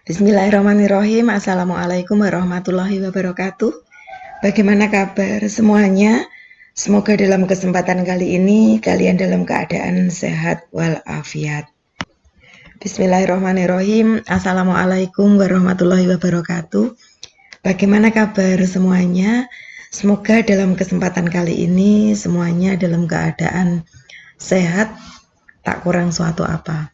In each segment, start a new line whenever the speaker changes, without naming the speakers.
Bismillahirrahmanirrahim. Assalamualaikum warahmatullahi wabarakatuh. Bagaimana kabar semuanya? Semoga dalam kesempatan kali ini kalian dalam keadaan sehat walafiat. Bismillahirrahmanirrahim. Assalamualaikum warahmatullahi wabarakatuh. Bagaimana kabar semuanya? Semoga dalam kesempatan kali ini semuanya dalam keadaan sehat, tak kurang suatu apa.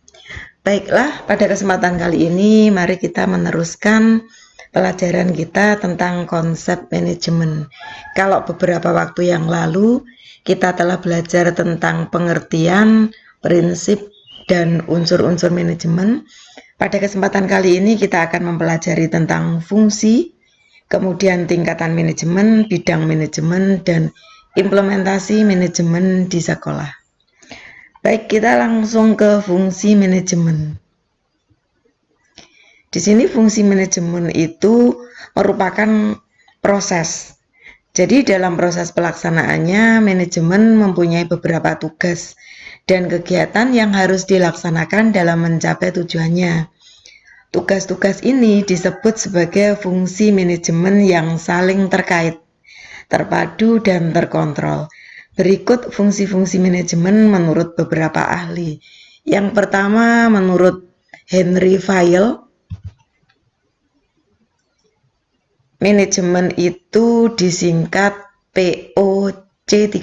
Baiklah, pada kesempatan kali ini mari kita meneruskan pelajaran kita tentang konsep manajemen. Kalau beberapa waktu yang lalu kita telah belajar tentang pengertian, prinsip, dan unsur-unsur manajemen. Pada kesempatan kali ini kita akan mempelajari tentang fungsi, kemudian tingkatan manajemen, bidang manajemen, dan implementasi manajemen di sekolah. Baik, kita langsung ke fungsi manajemen. Di sini fungsi manajemen itu merupakan proses. Jadi dalam proses pelaksanaannya, manajemen mempunyai beberapa tugas dan kegiatan yang harus dilaksanakan dalam mencapai tujuannya. Tugas-tugas ini disebut sebagai fungsi manajemen yang saling terkait, terpadu, dan terkontrol. Berikut fungsi-fungsi manajemen menurut beberapa ahli. Yang pertama menurut Henry Fayol, manajemen itu disingkat POC3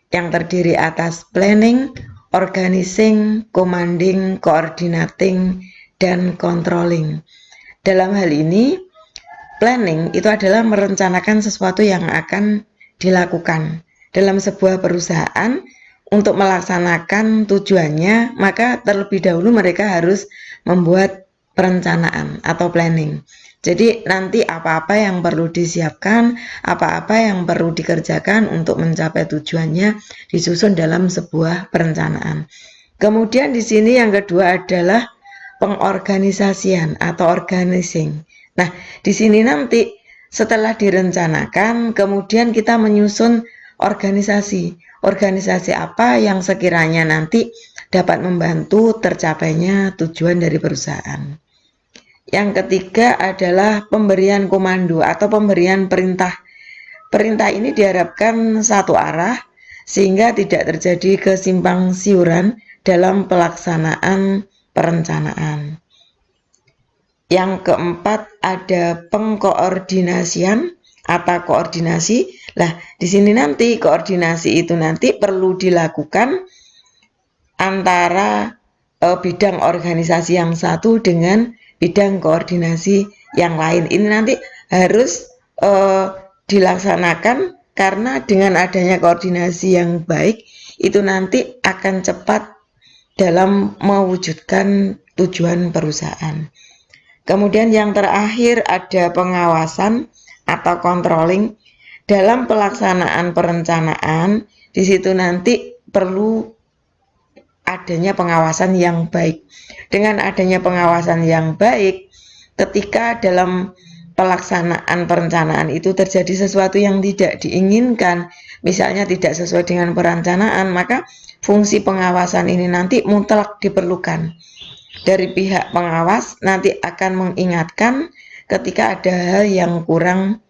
yang terdiri atas planning, organizing, commanding, coordinating, dan controlling. Dalam hal ini, planning itu adalah merencanakan sesuatu yang akan dilakukan dalam sebuah perusahaan. Untuk melaksanakan tujuannya, maka terlebih dahulu mereka harus membuat perencanaan atau planning. Jadi nanti apa-apa yang perlu disiapkan, apa-apa yang perlu dikerjakan untuk mencapai tujuannya disusun dalam sebuah perencanaan. Kemudian di sini yang kedua adalah pengorganisasian atau organizing. Nah, di sini nanti setelah direncanakan, kemudian kita menyusun organisasi apa yang sekiranya nanti dapat membantu tercapainya tujuan dari perusahaan. Yang ketiga adalah pemberian komando atau pemberian perintah. Perintah ini diharapkan satu arah sehingga tidak terjadi kesimpang siuran dalam pelaksanaan perencanaan. Yang keempat ada pengkoordinasian atau koordinasi. Lah, di sini nanti koordinasi itu nanti perlu dilakukan antara bidang organisasi yang satu dengan bidang koordinasi yang lain. Ini nanti harus dilaksanakan karena dengan adanya koordinasi yang baik itu nanti akan cepat dalam mewujudkan tujuan perusahaan. Kemudian yang terakhir ada pengawasan atau controlling. Dalam pelaksanaan perencanaan, di situ nanti perlu adanya pengawasan yang baik. Dengan adanya pengawasan yang baik, ketika dalam pelaksanaan perencanaan itu terjadi sesuatu yang tidak diinginkan, misalnya tidak sesuai dengan perencanaan, maka fungsi pengawasan ini nanti mutlak diperlukan. Dari pihak pengawas nanti akan mengingatkan ketika ada hal yang kurang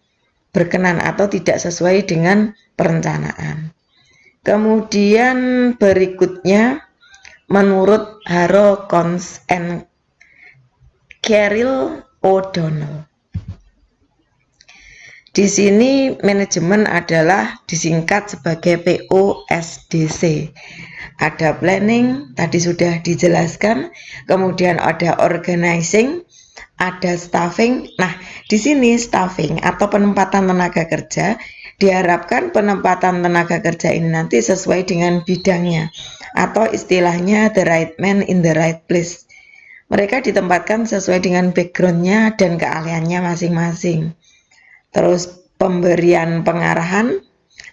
berkenan atau tidak sesuai dengan perencanaan. Kemudian berikutnya menurut Harold Cons and Carol O'Donnell. Di sini manajemen adalah disingkat sebagai POSDC. Ada planning, tadi sudah dijelaskan, kemudian ada organizing, ada staffing. Nah, di sini staffing atau penempatan tenaga kerja, diharapkan penempatan tenaga kerja ini nanti sesuai dengan bidangnya atau istilahnya the right man in the right place. Mereka ditempatkan sesuai dengan backgroundnya dan keahliannya masing-masing. Terus pemberian pengarahan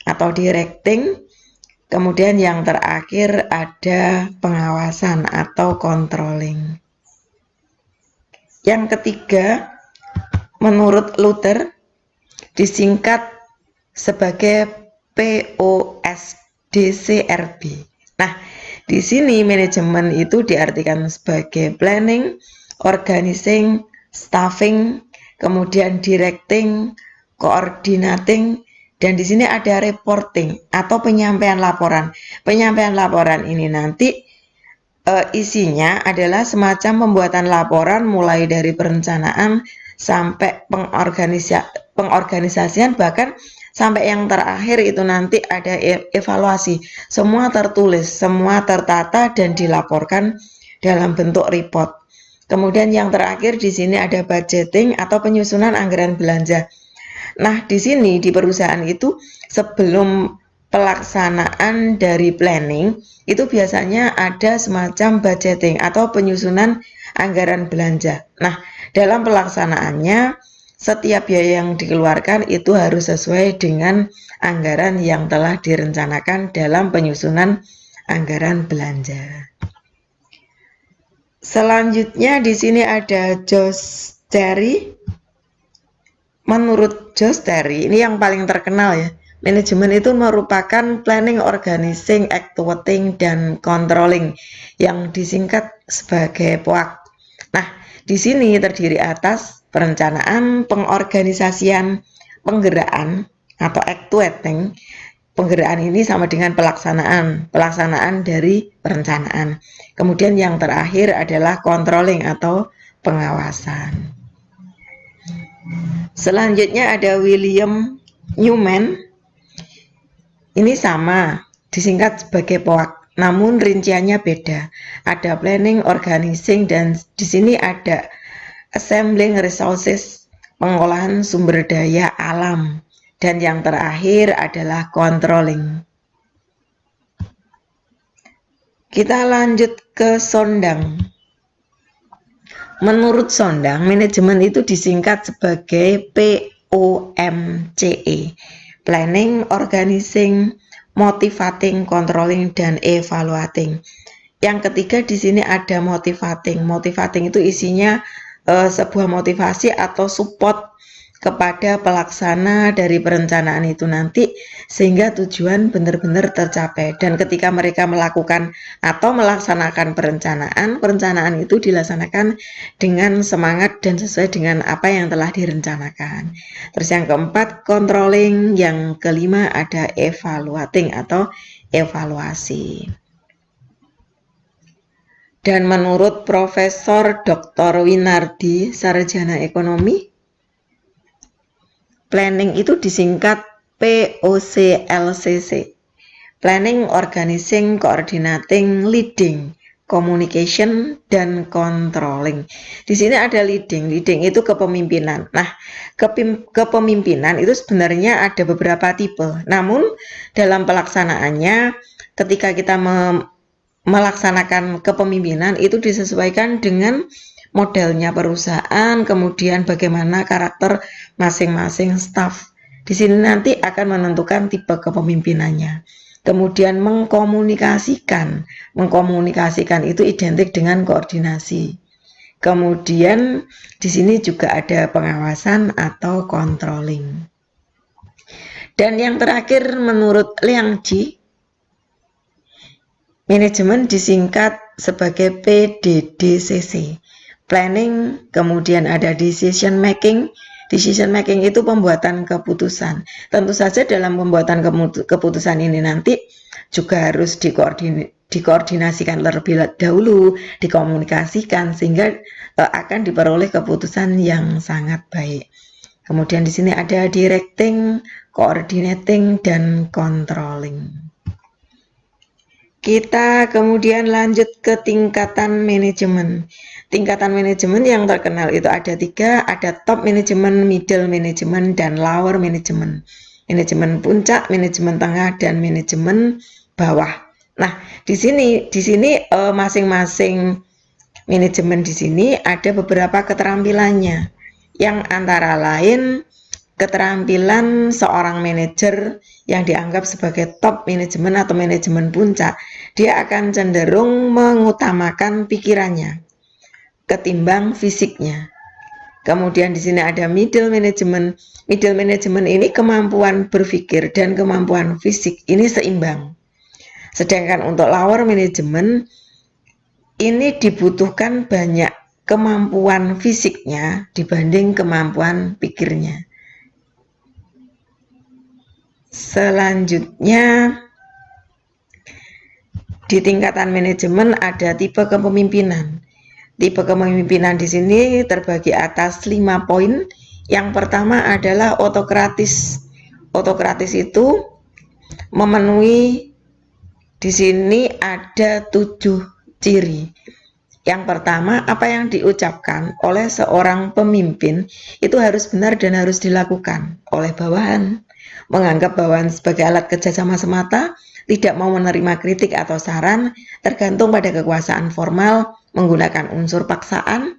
atau directing. Kemudian yang terakhir ada pengawasan atau controlling. Yang ketiga, menurut Luther, disingkat sebagai POSDCRB. Nah, di sini manajemen itu diartikan sebagai planning, organizing, staffing, kemudian directing, coordinating, dan di sini ada reporting atau penyampaian laporan. Penyampaian laporan ini nanti isinya adalah semacam pembuatan laporan mulai dari perencanaan sampai pengorganisasian, bahkan sampai yang terakhir itu nanti ada evaluasi. Semua tertulis, semua tertata dan dilaporkan dalam bentuk report. Kemudian yang terakhir di sini ada budgeting atau penyusunan anggaran belanja. Nah, di sini di perusahaan itu sebelum pelaksanaan dari planning itu biasanya ada semacam budgeting atau penyusunan anggaran belanja. Nah, dalam pelaksanaannya setiap biaya yang dikeluarkan itu harus sesuai dengan anggaran yang telah direncanakan dalam penyusunan anggaran belanja. Selanjutnya di sini ada Josh Terry. Menurut Josh Terry, ini yang paling terkenal ya, manajemen itu merupakan planning, organizing, actuating, dan controlling yang disingkat sebagai POAC. Nah, di sini terdiri atas perencanaan, pengorganisasian, penggeraan atau actuating. Penggeraan ini sama dengan pelaksanaan dari perencanaan. Kemudian yang terakhir adalah controlling atau pengawasan. Selanjutnya ada William Newman. Ini sama, disingkat sebagai POAC, namun rinciannya beda. Ada planning, organizing, dan di sini ada assembling resources, pengolahan sumber daya alam. Dan yang terakhir adalah controlling. Kita lanjut ke Sondang. Menurut Sondang, manajemen itu disingkat sebagai POMCE. Planning, Organizing, Motivating, Controlling, dan Evaluating. Yang ketiga di sini ada motivating. Motivating itu isinya sebuah motivasi atau support kepada pelaksana dari perencanaan itu nanti sehingga tujuan benar-benar tercapai. Dan ketika mereka melakukan atau melaksanakan perencanaan itu dilaksanakan dengan semangat dan sesuai dengan apa yang telah direncanakan. Terus yang keempat controlling, yang kelima ada evaluating atau evaluasi. Dan menurut Profesor Dr. Winardi, sarjana ekonomi, planning itu disingkat POCLCC. Planning, Organizing, Coordinating, Leading, Communication, dan Controlling. Di sini ada leading. Leading itu kepemimpinan. Nah, kepemimpinan itu sebenarnya ada beberapa tipe. Namun dalam pelaksanaannya ketika kita melaksanakan kepemimpinan itu disesuaikan dengan modelnya perusahaan, kemudian bagaimana karakter masing-masing staf. Di sini nanti akan menentukan tipe kepemimpinannya. Kemudian mengkomunikasikan itu identik dengan koordinasi. Kemudian di sini juga ada pengawasan atau controlling. Dan yang terakhir menurut Liang Ji, manajemen disingkat sebagai PDDCC. Planning, kemudian ada decision making. Decision making itu pembuatan keputusan. Tentu saja dalam pembuatan keputusan ini nanti juga harus dikoordinasikan terlebih dahulu, dikomunikasikan sehingga akan diperoleh keputusan yang sangat baik. Kemudian di sini ada directing, coordinating, dan controlling. Kita kemudian lanjut ke tingkatan manajemen. Tingkatan manajemen yang terkenal itu ada 3, ada top manajemen, middle manajemen, dan lower manajemen. Manajemen puncak, manajemen tengah, dan manajemen bawah. Nah, di sini masing-masing manajemen di sini ada beberapa keterampilannya, yang antara lain keterampilan seorang manajer yang dianggap sebagai top manajemen atau manajemen puncak, dia akan cenderung mengutamakan pikirannya ketimbang fisiknya. Kemudian di sini ada middle management. Middle management ini kemampuan berpikir dan kemampuan fisik ini seimbang. Sedangkan untuk lower management ini dibutuhkan banyak kemampuan fisiknya dibanding kemampuan pikirnya. Selanjutnya, di tingkatan manajemen ada tipe kepemimpinan. Tipe kepemimpinan di sini terbagi atas 5 poin. Yang pertama adalah autokratis. Autokratis itu memenuhi, di sini ada 7 ciri. Yang pertama, apa yang diucapkan oleh seorang pemimpin itu harus benar dan harus dilakukan oleh bawahan. Menganggap bawahan sebagai alat kerjasama semata, tidak mau menerima kritik atau saran, tergantung pada kekuasaan formal, menggunakan unsur paksaan,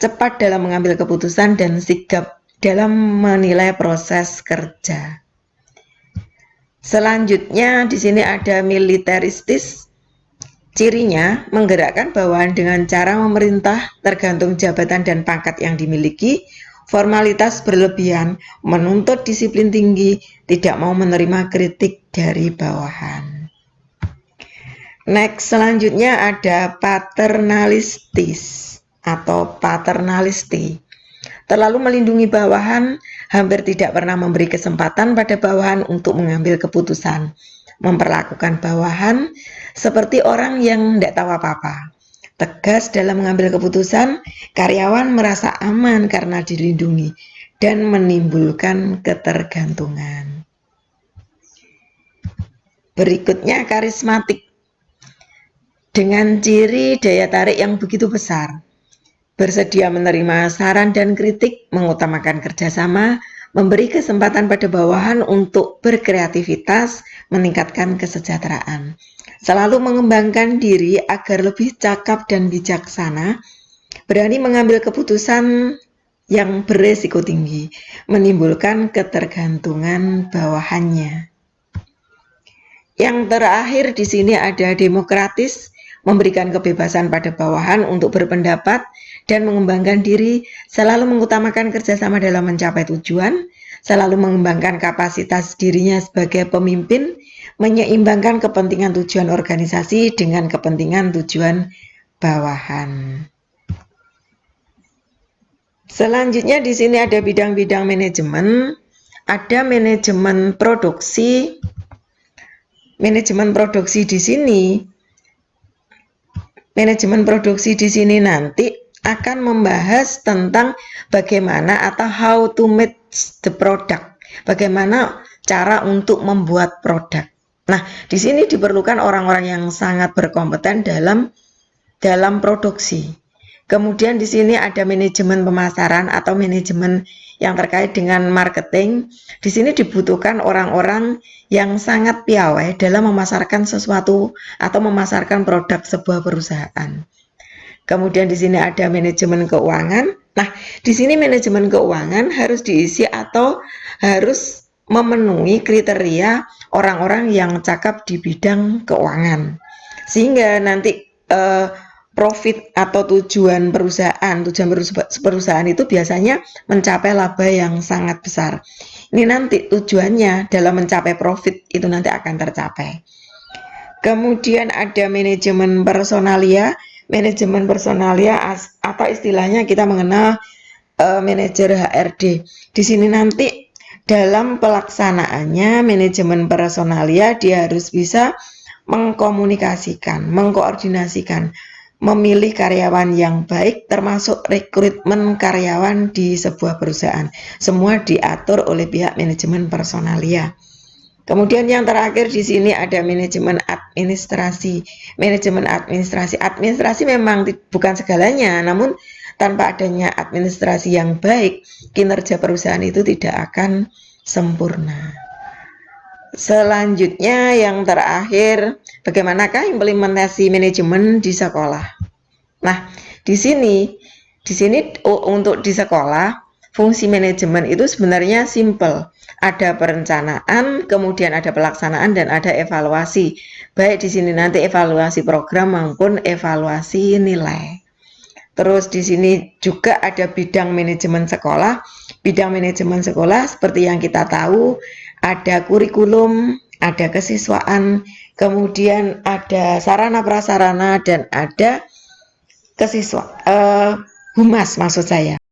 cepat dalam mengambil keputusan, dan sigap dalam menilai proses kerja. Selanjutnya di sini ada militeristis. Cirinya menggerakkan bawahan dengan cara memerintah tergantung jabatan dan pangkat yang dimiliki, formalitas berlebihan, menuntut disiplin tinggi, tidak mau menerima kritik dari bawahan. Next, selanjutnya ada paternalistis atau paternalisti. Terlalu melindungi bawahan, hampir tidak pernah memberi kesempatan pada bawahan untuk mengambil keputusan. Memperlakukan bawahan seperti orang yang tidak tahu apa-apa. Tegas dalam mengambil keputusan, karyawan merasa aman karena dilindungi dan menimbulkan ketergantungan. Berikutnya karismatik. Dengan ciri daya tarik yang begitu besar. Bersedia menerima saran dan kritik, mengutamakan kerjasama, memberi kesempatan pada bawahan untuk berkreativitas, meningkatkan kesejahteraan. Selalu mengembangkan diri agar lebih cakap dan bijaksana, berani mengambil keputusan yang beresiko tinggi, menimbulkan ketergantungan bawahannya. Yang terakhir di sini ada demokratis, memberikan kebebasan pada bawahan untuk berpendapat dan mengembangkan diri, selalu mengutamakan kerjasama dalam mencapai tujuan, selalu mengembangkan kapasitas dirinya sebagai pemimpin, menyeimbangkan kepentingan tujuan organisasi dengan kepentingan tujuan bawahan. Selanjutnya di sini ada bidang-bidang manajemen, ada manajemen produksi. Manajemen produksi di sini nanti akan membahas tentang bagaimana atau how to make the product, bagaimana cara untuk membuat produk. Nah, di sini diperlukan orang-orang yang sangat berkompeten dalam produksi. Kemudian di sini ada manajemen pemasaran atau manajemen yang terkait dengan marketing. Di sini dibutuhkan orang-orang yang sangat piawai dalam memasarkan sesuatu atau memasarkan produk sebuah perusahaan. Kemudian di sini ada manajemen keuangan. Nah, di sini manajemen keuangan harus diisi atau harus memenuhi kriteria orang-orang yang cakap di bidang keuangan. Sehingga nanti profit atau tujuan perusahaan itu biasanya mencapai laba yang sangat besar. Ini nanti tujuannya dalam mencapai profit itu nanti akan tercapai. Kemudian ada manajemen personalia. Manajemen personalia atau istilahnya kita mengenal manajer HRD. Di sini nanti dalam pelaksanaannya manajemen personalia dia harus bisa mengkomunikasikan, mengkoordinasikan, memilih karyawan yang baik, termasuk rekrutmen karyawan di sebuah perusahaan. Semua diatur oleh pihak manajemen personalia. Kemudian yang terakhir di sini ada manajemen administrasi. Manajemen administrasi. Administrasi memang bukan segalanya, namun tanpa adanya administrasi yang baik, kinerja perusahaan itu tidak akan sempurna. Selanjutnya yang terakhir, bagaimanakah implementasi manajemen di sekolah? Nah, di sini untuk di sekolah, fungsi manajemen itu sebenarnya simple. Ada perencanaan, kemudian ada pelaksanaan dan ada evaluasi. Baik di sini nanti evaluasi program maupun evaluasi nilai. Terus di sini juga ada bidang manajemen sekolah. Bidang manajemen sekolah seperti yang kita tahu, ada kurikulum, ada kesiswaan, kemudian ada sarana prasarana dan ada humas maksud saya.